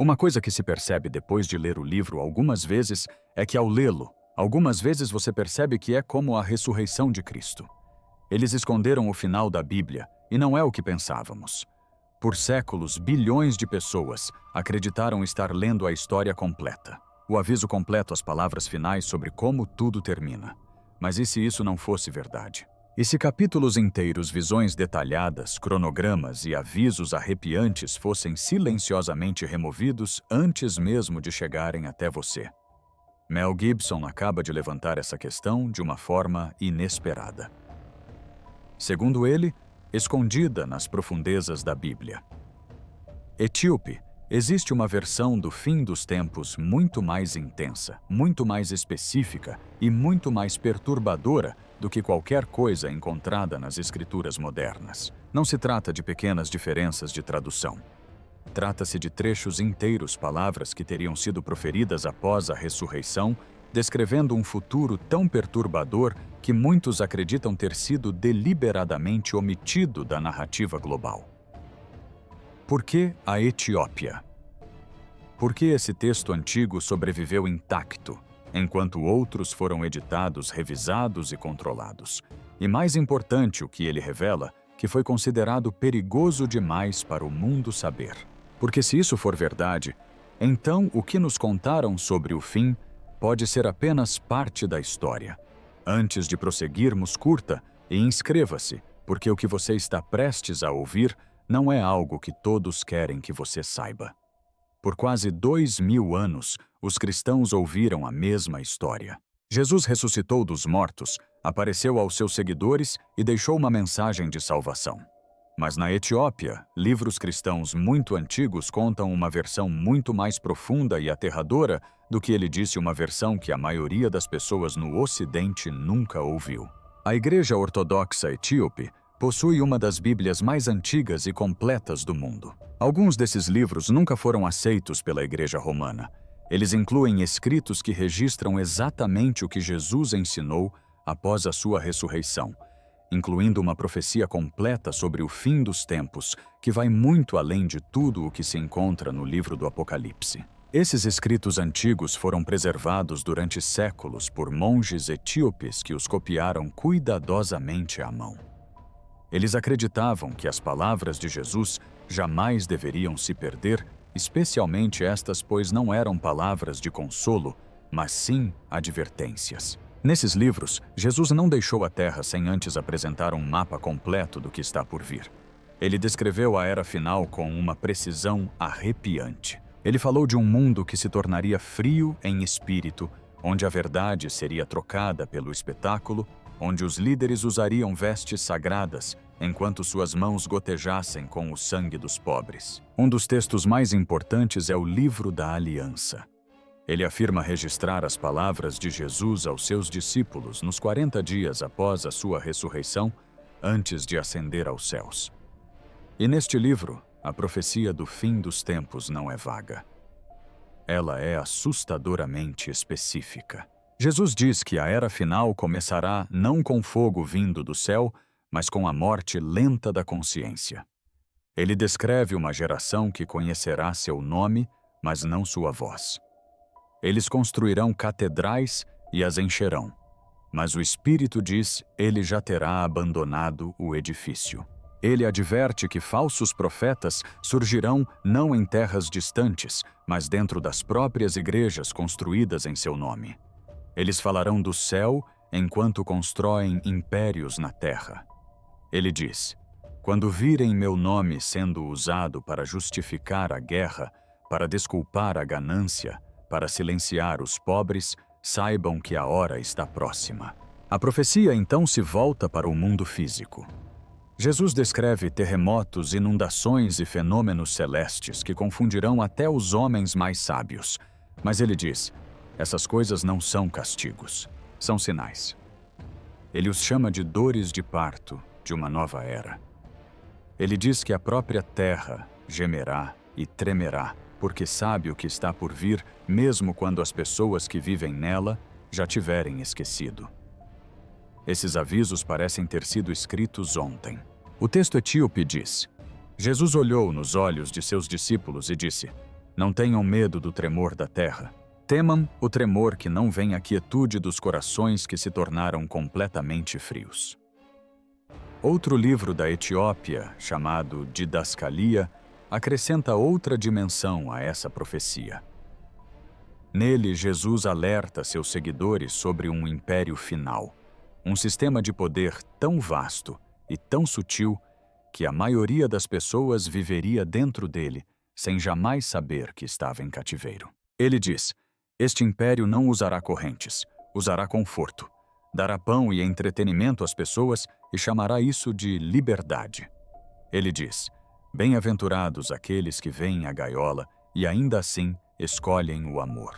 Uma coisa que se percebe depois de ler o livro algumas vezes é que, ao lê-lo, algumas vezes você percebe que é como a ressurreição de Cristo. Eles esconderam o final da Bíblia e não é o que pensávamos. Por séculos, bilhões de pessoas acreditaram estar lendo a história completa. O aviso completo, as palavras finais sobre como tudo termina. Mas e se isso não fosse verdade? E se capítulos inteiros, visões detalhadas, cronogramas e avisos arrepiantes fossem silenciosamente removidos antes mesmo de chegarem até você? Mel Gibson acaba de levantar essa questão de uma forma inesperada. Segundo ele, escondida nas profundezas da Bíblia. Etíope, existe uma versão do fim dos tempos muito mais intensa, muito mais específica e muito mais perturbadora do que qualquer coisa encontrada nas escrituras modernas. Não se trata de pequenas diferenças de tradução. Trata-se de trechos inteiros, palavras que teriam sido proferidas após a ressurreição, descrevendo um futuro tão perturbador que muitos acreditam ter sido deliberadamente omitido da narrativa global. Por que a Etiópia? Por que esse texto antigo sobreviveu intacto, enquanto outros foram editados, revisados e controlados? E mais importante, o que ele revela, que foi considerado perigoso demais para o mundo saber. Porque se isso for verdade, então o que nos contaram sobre o fim pode ser apenas parte da história. Antes de prosseguirmos, curta e inscreva-se, porque o que você está prestes a ouvir não é algo que todos querem que você saiba. Por quase 2000 anos, os cristãos ouviram a mesma história. Jesus ressuscitou dos mortos, apareceu aos seus seguidores e deixou uma mensagem de salvação. Mas na Etiópia, livros cristãos muito antigos contam uma versão muito mais profunda e aterradora do que ele disse, uma versão que a maioria das pessoas no Ocidente nunca ouviu. A Igreja Ortodoxa Etíope possui uma das Bíblias mais antigas e completas do mundo. Alguns desses livros nunca foram aceitos pela Igreja Romana. Eles incluem escritos que registram exatamente o que Jesus ensinou após a sua ressurreição, incluindo uma profecia completa sobre o fim dos tempos, que vai muito além de tudo o que se encontra no livro do Apocalipse. Esses escritos antigos foram preservados durante séculos por monges etíopes que os copiaram cuidadosamente à mão. Eles acreditavam que as palavras de Jesus jamais deveriam se perder, especialmente estas, pois não eram palavras de consolo, mas sim advertências. Nesses livros, Jesus não deixou a Terra sem antes apresentar um mapa completo do que está por vir. Ele descreveu a era final com uma precisão arrepiante. Ele falou de um mundo que se tornaria frio em espírito, onde a verdade seria trocada pelo espetáculo, onde os líderes usariam vestes sagradas, enquanto suas mãos gotejassem com o sangue dos pobres. Um dos textos mais importantes é o Livro da Aliança. Ele afirma registrar as palavras de Jesus aos seus discípulos nos 40 dias após a sua ressurreição, antes de ascender aos céus. E neste livro, a profecia do fim dos tempos não é vaga. Ela é assustadoramente específica. Jesus diz que a era final começará não com fogo vindo do céu, mas com a morte lenta da consciência. Ele descreve uma geração que conhecerá seu nome, mas não sua voz. Eles construirão catedrais e as encherão, mas o Espírito diz, ele já terá abandonado o edifício. Ele adverte que falsos profetas surgirão não em terras distantes, mas dentro das próprias igrejas construídas em seu nome. Eles falarão do céu enquanto constroem impérios na terra. Ele diz, quando virem meu nome sendo usado para justificar a guerra, para desculpar a ganância, para silenciar os pobres, saibam que a hora está próxima. A profecia então se volta para o mundo físico. Jesus descreve terremotos, inundações e fenômenos celestes que confundirão até os homens mais sábios. Mas ele diz, essas coisas não são castigos, são sinais. Ele os chama de dores de parto de uma nova era. Ele diz que a própria terra gemerá e tremerá, porque sabe o que está por vir, mesmo quando as pessoas que vivem nela já tiverem esquecido. Esses avisos parecem ter sido escritos ontem. O texto etíope diz, Jesus olhou nos olhos de seus discípulos e disse, Não tenham medo do tremor da terra. Temam o tremor que não vem à quietude dos corações que se tornaram completamente frios. Outro livro da Etiópia, chamado Didascalia, acrescenta outra dimensão a essa profecia. Nele, Jesus alerta seus seguidores sobre um império final, um sistema de poder tão vasto e tão sutil que a maioria das pessoas viveria dentro dele sem jamais saber que estava em cativeiro. Ele diz: este império não usará correntes, usará conforto, dará pão e entretenimento às pessoas e chamará isso de liberdade. Ele diz: bem-aventurados aqueles que veem a gaiola e ainda assim escolhem o amor.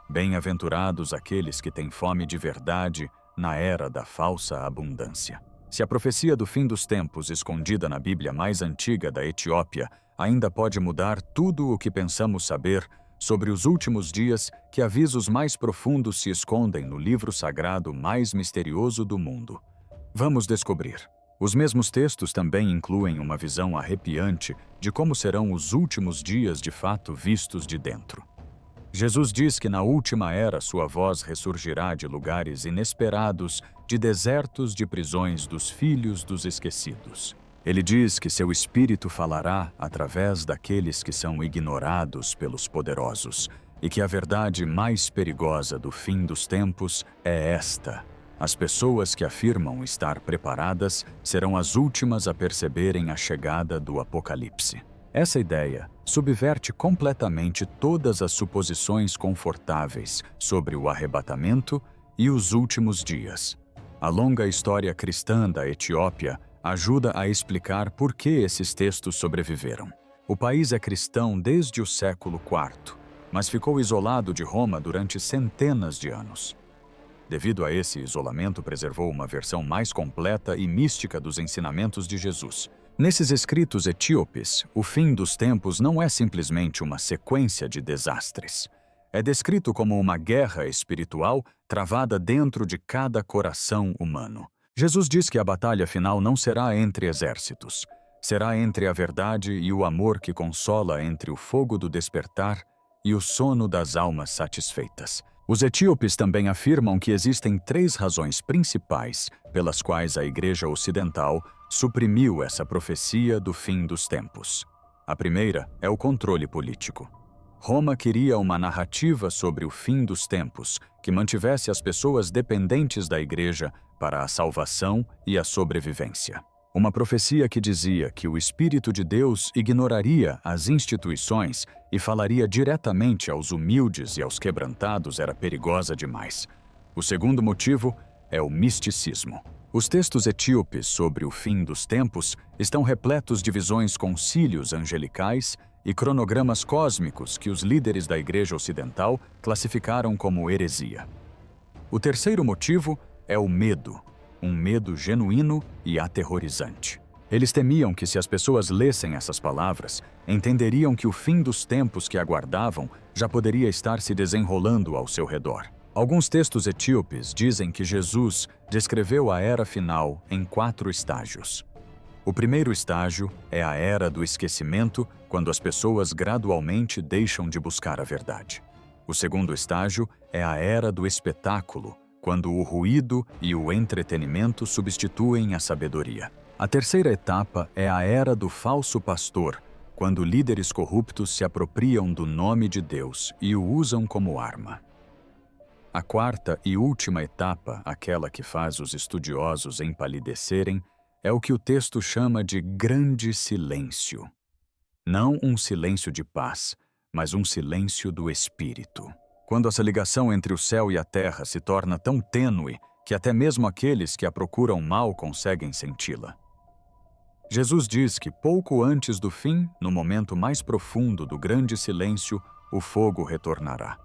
Bem-aventurados aqueles que têm fome de verdade na era da falsa abundância. Se a profecia do fim dos tempos, escondida na Bíblia mais antiga da Etiópia, ainda pode mudar tudo o que pensamos saber sobre os últimos dias, que avisos mais profundos se escondem no livro sagrado mais misterioso do mundo? Vamos descobrir. Os mesmos textos também incluem uma visão arrepiante de como serão os últimos dias de fato vistos de dentro. Jesus diz que na última era sua voz ressurgirá de lugares inesperados, de desertos de prisões dos filhos dos esquecidos. Ele diz que seu Espírito falará através daqueles que são ignorados pelos poderosos, e que a verdade mais perigosa do fim dos tempos é esta: as pessoas que afirmam estar preparadas serão as últimas a perceberem a chegada do Apocalipse. Essa ideia subverte completamente todas as suposições confortáveis sobre o arrebatamento e os últimos dias. A longa história cristã da Etiópia ajuda a explicar por que esses textos sobreviveram. O país é cristão desde o século IV, mas ficou isolado de Roma durante centenas de anos. Devido a esse isolamento, preservou uma versão mais completa e mística dos ensinamentos de Jesus. Nesses escritos etíopes, o fim dos tempos não é simplesmente uma sequência de desastres. É descrito como uma guerra espiritual travada dentro de cada coração humano. Jesus diz que a batalha final não será entre exércitos. Será entre a verdade e o amor que consola, entre o fogo do despertar e o sono das almas satisfeitas. Os etíopes também afirmam que existem 3 razões principais pelas quais a Igreja Ocidental suprimiu essa profecia do fim dos tempos. A primeira é o controle político. Roma queria uma narrativa sobre o fim dos tempos que mantivesse as pessoas dependentes da Igreja para a salvação e a sobrevivência. Uma profecia que dizia que o Espírito de Deus ignoraria as instituições e falaria diretamente aos humildes e aos quebrantados era perigosa demais. O segundo motivo é o misticismo. Os textos etíopes sobre o fim dos tempos estão repletos de visões concílios angelicais e cronogramas cósmicos que os líderes da Igreja Ocidental classificaram como heresia. O terceiro motivo é o medo, um medo genuíno e aterrorizante. Eles temiam que, se as pessoas lessem essas palavras, entenderiam que o fim dos tempos que aguardavam já poderia estar se desenrolando ao seu redor. Alguns textos etíopes dizem que Jesus descreveu a era final em 4 estágios. O primeiro estágio é a era do esquecimento, quando as pessoas gradualmente deixam de buscar a verdade. O segundo estágio é a era do espetáculo, quando o ruído e o entretenimento substituem a sabedoria. A terceira etapa é a era do falso pastor, quando líderes corruptos se apropriam do nome de Deus e o usam como arma. A quarta e última etapa, aquela que faz os estudiosos empalidecerem, é o que o texto chama de grande silêncio. Não um silêncio de paz, mas um silêncio do espírito. Quando essa ligação entre o céu e a terra se torna tão tênue que até mesmo aqueles que a procuram mal conseguem senti-la. Jesus diz que pouco antes do fim, no momento mais profundo do grande silêncio, o fogo retornará.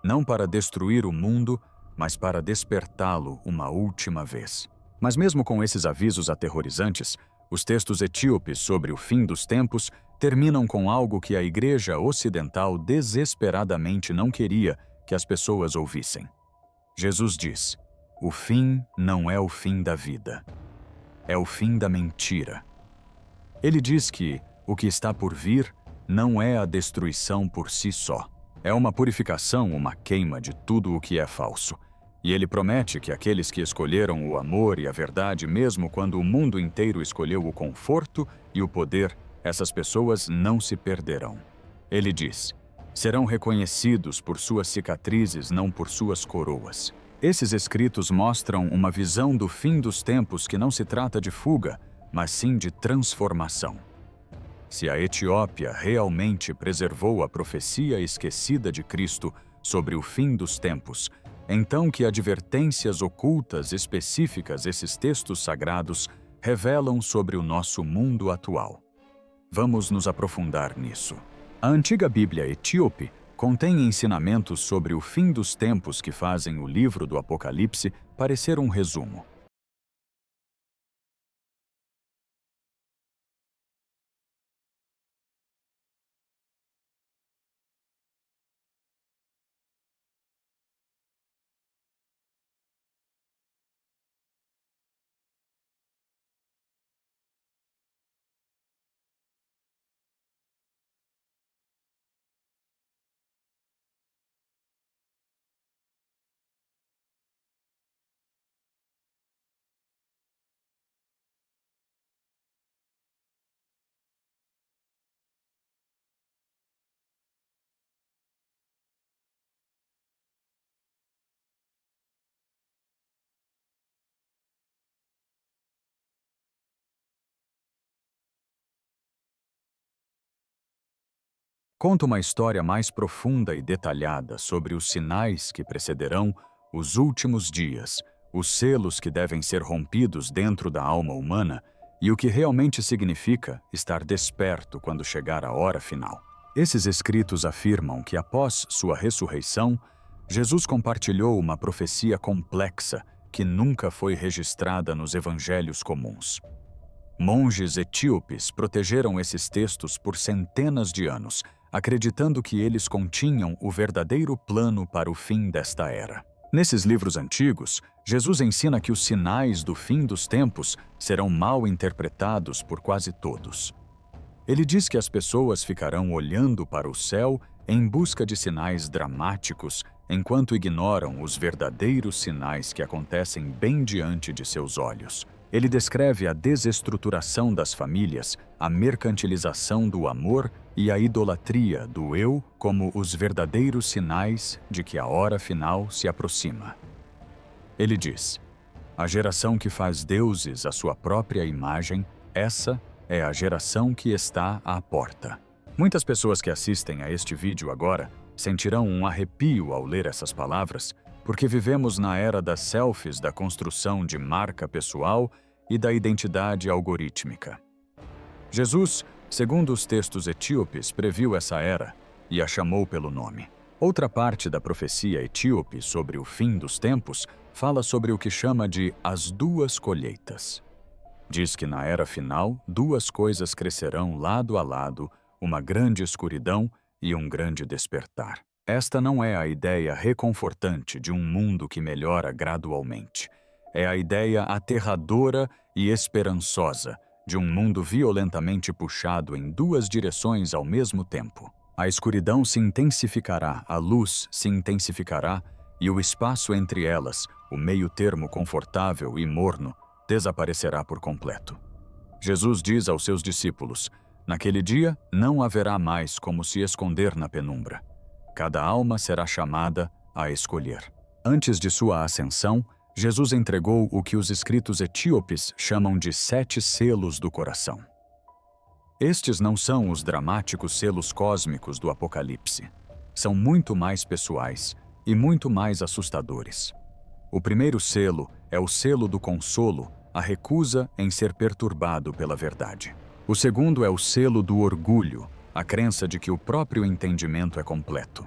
Não para destruir o mundo, mas para despertá-lo uma última vez. Mas mesmo com esses avisos aterrorizantes, os textos etíopes sobre o fim dos tempos terminam com algo que a Igreja Ocidental desesperadamente não queria que as pessoas ouvissem. Jesus diz: o fim não é o fim da vida, é o fim da mentira. Ele diz que o que está por vir não é a destruição por si só. É uma purificação, uma queima de tudo o que é falso. E ele promete que aqueles que escolheram o amor e a verdade, mesmo quando o mundo inteiro escolheu o conforto e o poder, essas pessoas não se perderão. Ele diz: serão reconhecidos por suas cicatrizes, não por suas coroas. Esses escritos mostram uma visão do fim dos tempos que não se trata de fuga, mas sim de transformação. Se a Etiópia realmente preservou a profecia esquecida de Cristo sobre o fim dos tempos, então que advertências ocultas específicas esses textos sagrados revelam sobre o nosso mundo atual. Vamos nos aprofundar nisso. A antiga Bíblia etíope contém ensinamentos sobre o fim dos tempos que fazem o livro do Apocalipse parecer um resumo. Conta uma história mais profunda e detalhada sobre os sinais que precederão os últimos dias, os selos que devem ser rompidos dentro da alma humana e o que realmente significa estar desperto quando chegar a hora final. Esses escritos afirmam que após sua ressurreição, Jesus compartilhou uma profecia complexa que nunca foi registrada nos evangelhos comuns. Monges etíopes protegeram esses textos por centenas de anos, acreditando que eles continham o verdadeiro plano para o fim desta era. Nesses livros antigos, Jesus ensina que os sinais do fim dos tempos serão mal interpretados por quase todos. Ele diz que as pessoas ficarão olhando para o céu em busca de sinais dramáticos, enquanto ignoram os verdadeiros sinais que acontecem bem diante de seus olhos. Ele descreve a desestruturação das famílias, a mercantilização do amor e a idolatria do eu como os verdadeiros sinais de que a hora final se aproxima. Ele diz: a geração que faz deuses à sua própria imagem, essa é a geração que está à porta. Muitas pessoas que assistem a este vídeo agora sentirão um arrepio ao ler essas palavras, porque vivemos na era das selfies, da construção de marca pessoal e da identidade algorítmica. Jesus, segundo os textos etíopes, previu essa era e a chamou pelo nome. Outra parte da profecia etíope sobre o fim dos tempos fala sobre o que chama de as duas colheitas. Diz que na era final, duas coisas crescerão lado a lado, uma grande escuridão e um grande despertar. Esta não é a ideia reconfortante de um mundo que melhora gradualmente. É a ideia aterradora e esperançosa de um mundo violentamente puxado em duas direções ao mesmo tempo. A escuridão se intensificará, a luz se intensificará e o espaço entre elas, o meio-termo confortável e morno, desaparecerá por completo. Jesus diz aos seus discípulos: naquele dia não haverá mais como se esconder na penumbra. Cada alma será chamada a escolher. Antes de sua ascensão, Jesus entregou o que os escritos etíopes chamam de 7 selos do coração. Estes não são os dramáticos selos cósmicos do Apocalipse. São muito mais pessoais e muito mais assustadores. O primeiro selo é o selo do consolo, a recusa em ser perturbado pela verdade. O segundo é o selo do orgulho, a crença de que o próprio entendimento é completo.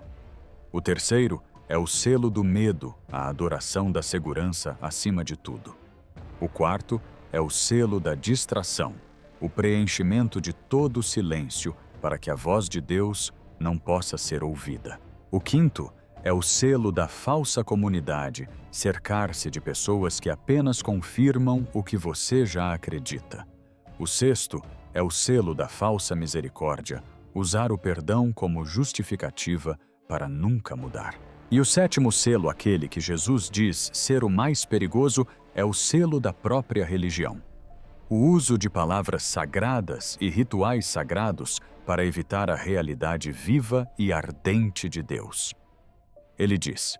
O terceiro é o selo do medo, a adoração da segurança acima de tudo. O quarto é o selo da distração, o preenchimento de todo o silêncio para que a voz de Deus não possa ser ouvida. O quinto é o selo da falsa comunidade, cercar-se de pessoas que apenas confirmam o que você já acredita. O sexto é o selo da falsa misericórdia, usar o perdão como justificativa para nunca mudar. E o sétimo selo, aquele que Jesus diz ser o mais perigoso, é o selo da própria religião. O uso de palavras sagradas e rituais sagrados para evitar a realidade viva e ardente de Deus. Ele diz: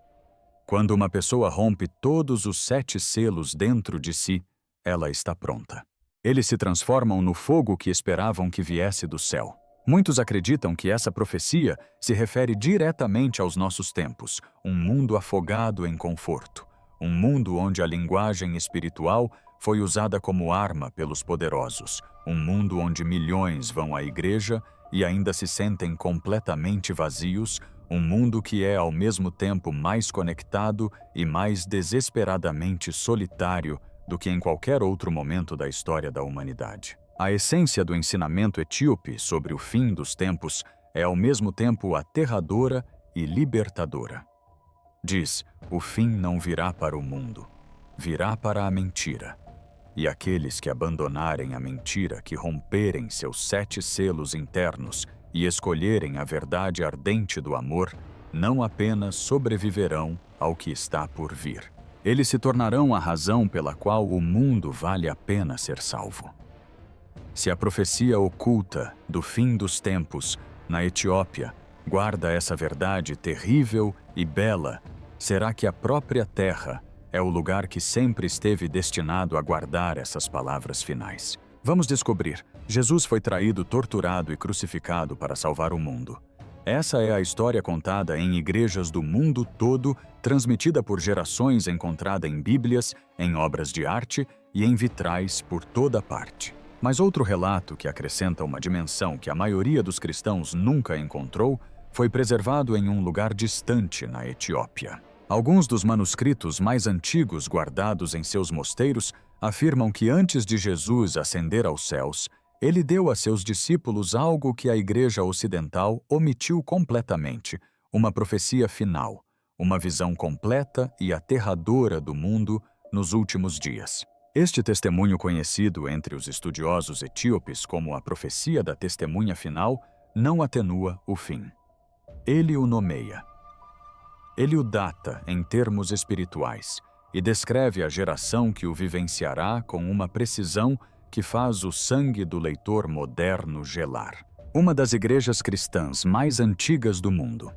quando uma pessoa rompe todos os 7 selos dentro de si, ela está pronta. Eles se transformam no fogo que esperavam que viesse do céu. Muitos acreditam que essa profecia se refere diretamente aos nossos tempos, um mundo afogado em conforto, um mundo onde a linguagem espiritual foi usada como arma pelos poderosos, um mundo onde milhões vão à igreja e ainda se sentem completamente vazios, um mundo que é ao mesmo tempo mais conectado e mais desesperadamente solitário do que em qualquer outro momento da história da humanidade. A essência do ensinamento etíope sobre o fim dos tempos é ao mesmo tempo aterradora e libertadora. Diz: o fim não virá para o mundo, virá para a mentira. E aqueles que abandonarem a mentira, que romperem seus 7 selos internos e escolherem a verdade ardente do amor, não apenas sobreviverão ao que está por vir. Eles se tornarão a razão pela qual o mundo vale a pena ser salvo. Se a profecia oculta do fim dos tempos na Etiópia guarda essa verdade terrível e bela, será que a própria terra é o lugar que sempre esteve destinado a guardar essas palavras finais? Vamos descobrir. Jesus foi traído, torturado e crucificado para salvar o mundo. Essa é a história contada em igrejas do mundo todo, transmitida por gerações, encontrada em bíblias, em obras de arte e em vitrais por toda parte. Mas outro relato que acrescenta uma dimensão que a maioria dos cristãos nunca encontrou foi preservado em um lugar distante na Etiópia. Alguns dos manuscritos mais antigos guardados em seus mosteiros afirmam que antes de Jesus ascender aos céus, ele deu a seus discípulos algo que a Igreja Ocidental omitiu completamente, uma profecia final, uma visão completa e aterradora do mundo nos últimos dias. Este testemunho, conhecido entre os estudiosos etíopes como a profecia da testemunha final, não atenua o fim. Ele o nomeia. Ele o data em termos espirituais e descreve a geração que o vivenciará com uma precisão que faz o sangue do leitor moderno gelar. Uma das igrejas cristãs mais antigas do mundo.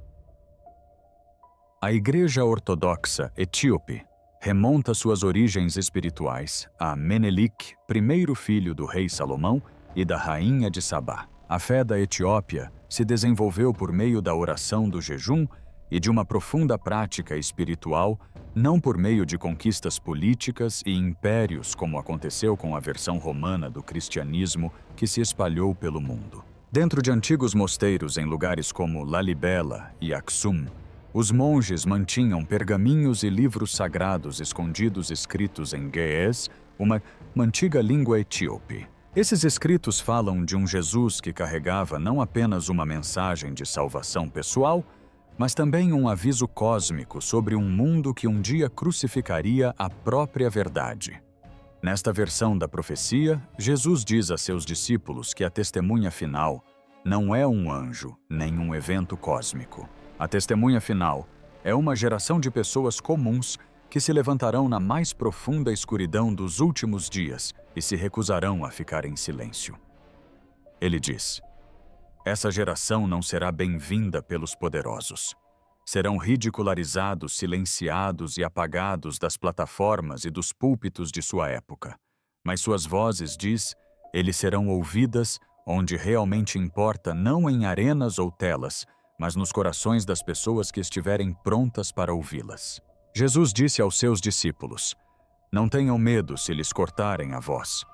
A Igreja Ortodoxa Etíope remonta suas origens espirituais a Menelik, primeiro filho do rei Salomão e da rainha de Sabá. A fé da Etiópia se desenvolveu por meio da oração do jejum e de uma profunda prática espiritual, não por meio de conquistas políticas e impérios, como aconteceu com a versão romana do cristianismo que se espalhou pelo mundo. Dentro de antigos mosteiros em lugares como Lalibela e Aksum, os monges mantinham pergaminhos e livros sagrados escondidos escritos em Ge'ez, uma antiga língua etíope. Esses escritos falam de um Jesus que carregava não apenas uma mensagem de salvação pessoal, mas também um aviso cósmico sobre um mundo que um dia crucificaria a própria verdade. Nesta versão da profecia, Jesus diz a seus discípulos que a testemunha final não é um anjo, nem um evento cósmico. A testemunha final é uma geração de pessoas comuns que se levantarão na mais profunda escuridão dos últimos dias e se recusarão a ficar em silêncio. Ele diz: essa geração não será bem-vinda pelos poderosos. Serão ridicularizados, silenciados e apagados das plataformas e dos púlpitos de sua época. Mas suas vozes, diz, eles serão ouvidas onde realmente importa, não em arenas ou telas, mas nos corações das pessoas que estiverem prontas para ouvi-las. Jesus disse aos seus discípulos: não tenham medo se lhes cortarem a voz.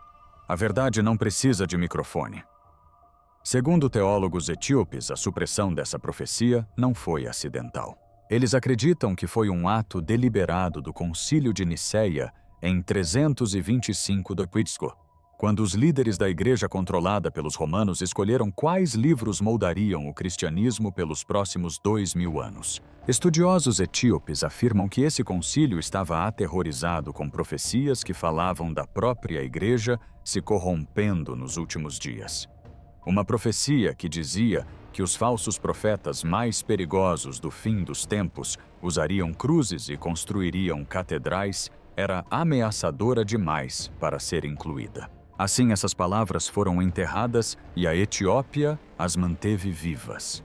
A verdade não precisa de microfone. Segundo teólogos etíopes, a supressão dessa profecia não foi acidental. Eles acreditam que foi um ato deliberado do Concílio de Niceia em 325 d.C., quando os líderes da igreja controlada pelos romanos escolheram quais livros moldariam o cristianismo pelos próximos 2000 anos. Estudiosos etíopes afirmam que esse concílio estava aterrorizado com profecias que falavam da própria igreja se corrompendo nos últimos dias. Uma profecia que dizia que os falsos profetas mais perigosos do fim dos tempos usariam cruzes e construiriam catedrais era ameaçadora demais para ser incluída. Assim, essas palavras foram enterradas e a Etiópia as manteve vivas.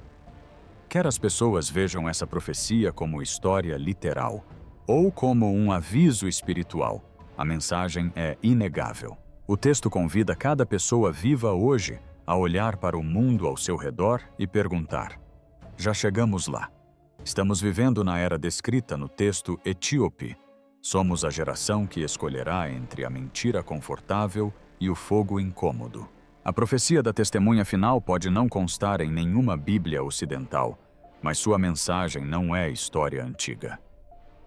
Quer as pessoas vejam essa profecia como história literal ou como um aviso espiritual, a mensagem é inegável. O texto convida cada pessoa viva hoje a olhar para o mundo ao seu redor e perguntar: já chegamos lá? Estamos vivendo na era descrita no texto etíope. Somos a geração que escolherá entre a mentira confortável e o fogo incômodo. A profecia da testemunha final pode não constar em nenhuma Bíblia ocidental, mas sua mensagem não é história antiga.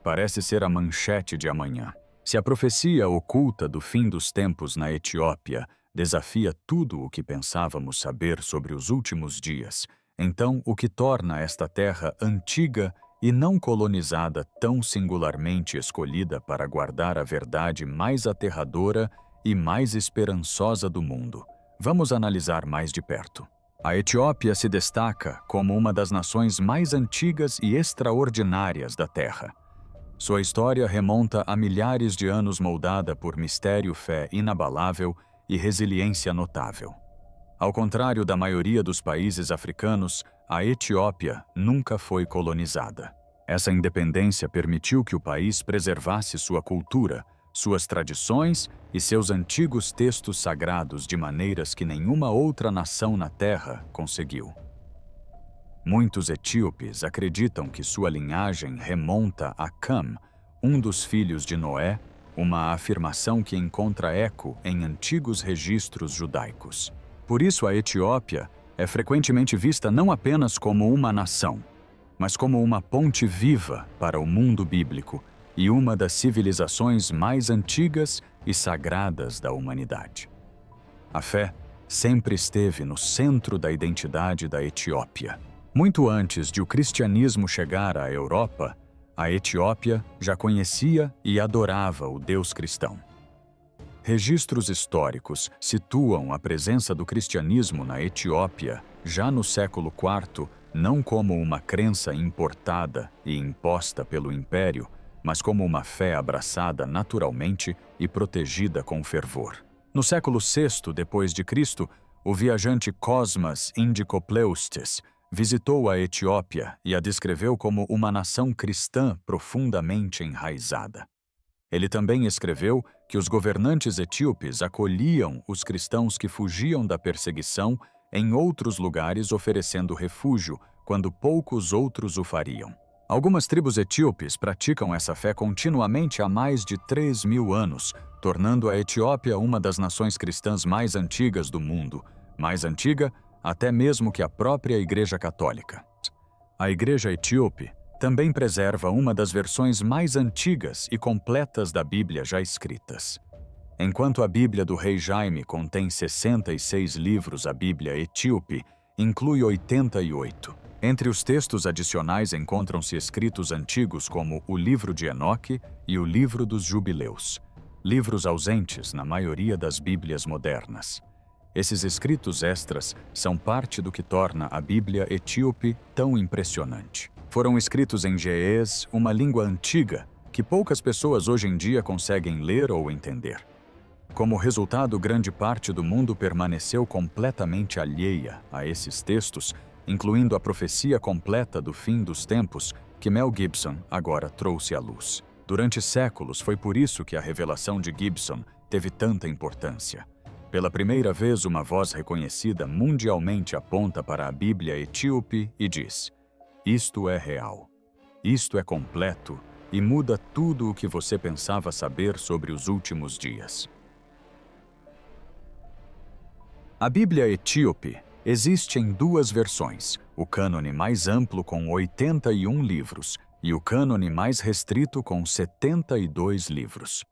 Parece ser a manchete de amanhã. Se a profecia oculta do fim dos tempos na Etiópia desafia tudo o que pensávamos saber sobre os últimos dias, então o que torna esta terra antiga e não colonizada tão singularmente escolhida para guardar a verdade mais aterradora e mais esperançosa do mundo? Vamos analisar mais de perto. A Etiópia se destaca como uma das nações mais antigas e extraordinárias da Terra. Sua história remonta a milhares de anos moldada por mistério, fé inabalável e resiliência notável. Ao contrário da maioria dos países africanos, a Etiópia nunca foi colonizada. Essa independência permitiu que o país preservasse sua cultura, suas tradições e seus antigos textos sagrados de maneiras que nenhuma outra nação na Terra conseguiu. Muitos etíopes acreditam que sua linhagem remonta a Cam, um dos filhos de Noé, uma afirmação que encontra eco em antigos registros judaicos. Por isso, a Etiópia é frequentemente vista não apenas como uma nação, mas como uma ponte viva para o mundo bíblico e uma das civilizações mais antigas e sagradas da humanidade. A fé sempre esteve no centro da identidade da Etiópia. Muito antes de o cristianismo chegar à Europa, a Etiópia já conhecia e adorava o Deus cristão. Registros históricos situam a presença do cristianismo na Etiópia já no século IV não como uma crença importada e imposta pelo império, mas como uma fé abraçada naturalmente e protegida com fervor. No século VI d.C., o viajante Cosmas Indicopleustes visitou a Etiópia e a descreveu como uma nação cristã profundamente enraizada. Ele também escreveu que os governantes etíopes acolhiam os cristãos que fugiam da perseguição em outros lugares, oferecendo refúgio quando poucos outros o fariam. Algumas tribos etíopes praticam essa fé continuamente há mais de 3.000 anos, tornando a Etiópia uma das nações cristãs mais antigas do mundo, mais antiga até mesmo que a própria Igreja Católica. A Igreja Etíope também preserva uma das versões mais antigas e completas da Bíblia já escritas. Enquanto a Bíblia do Rei Jaime contém 66 livros, a Bíblia Etíope inclui 88. Entre os textos adicionais encontram-se escritos antigos como o Livro de Enoque e o Livro dos Jubileus, livros ausentes na maioria das Bíblias modernas. Esses escritos extras são parte do que torna a Bíblia Etíope tão impressionante. Foram escritos em ge'ez, uma língua antiga que poucas pessoas hoje em dia conseguem ler ou entender. Como resultado, grande parte do mundo permaneceu completamente alheia a esses textos, incluindo a profecia completa do fim dos tempos que Mel Gibson agora trouxe à luz. Durante séculos, foi por isso que a revelação de Gibson teve tanta importância. Pela primeira vez, uma voz reconhecida mundialmente aponta para a Bíblia Etíope e diz: isto é real, isto é completo e muda tudo o que você pensava saber sobre os últimos dias. A Bíblia Etíope existe em duas versões, o cânone mais amplo com 81 livros e o cânone mais restrito com 72 livros.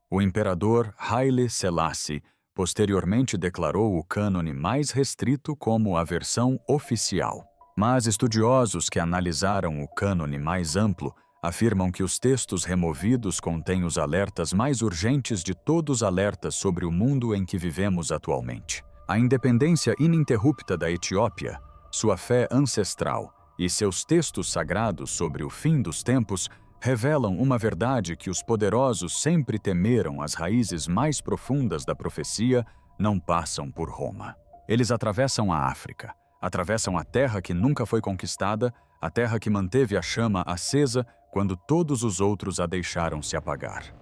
O imperador Haile Selassie posteriormente declarou o cânone mais restrito como a versão oficial. Mas estudiosos que analisaram o cânone mais amplo afirmam que os textos removidos contêm os alertas mais urgentes de todos os alertas sobre o mundo em que vivemos atualmente. A independência ininterrupta da Etiópia, sua fé ancestral e seus textos sagrados sobre o fim dos tempos revelam uma verdade que os poderosos sempre temeram. As raízes mais profundas da profecia não passam por Roma. Eles atravessam a África, atravessam a terra que nunca foi conquistada, a terra que manteve a chama acesa quando todos os outros a deixaram se apagar.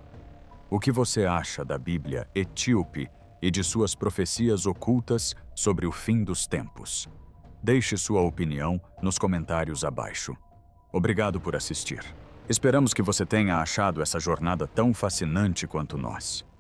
O que você acha da Bíblia etíope e de suas profecias ocultas sobre o fim dos tempos? Deixe sua opinião nos comentários abaixo. Obrigado por assistir. Esperamos que você tenha achado essa jornada tão fascinante quanto nós.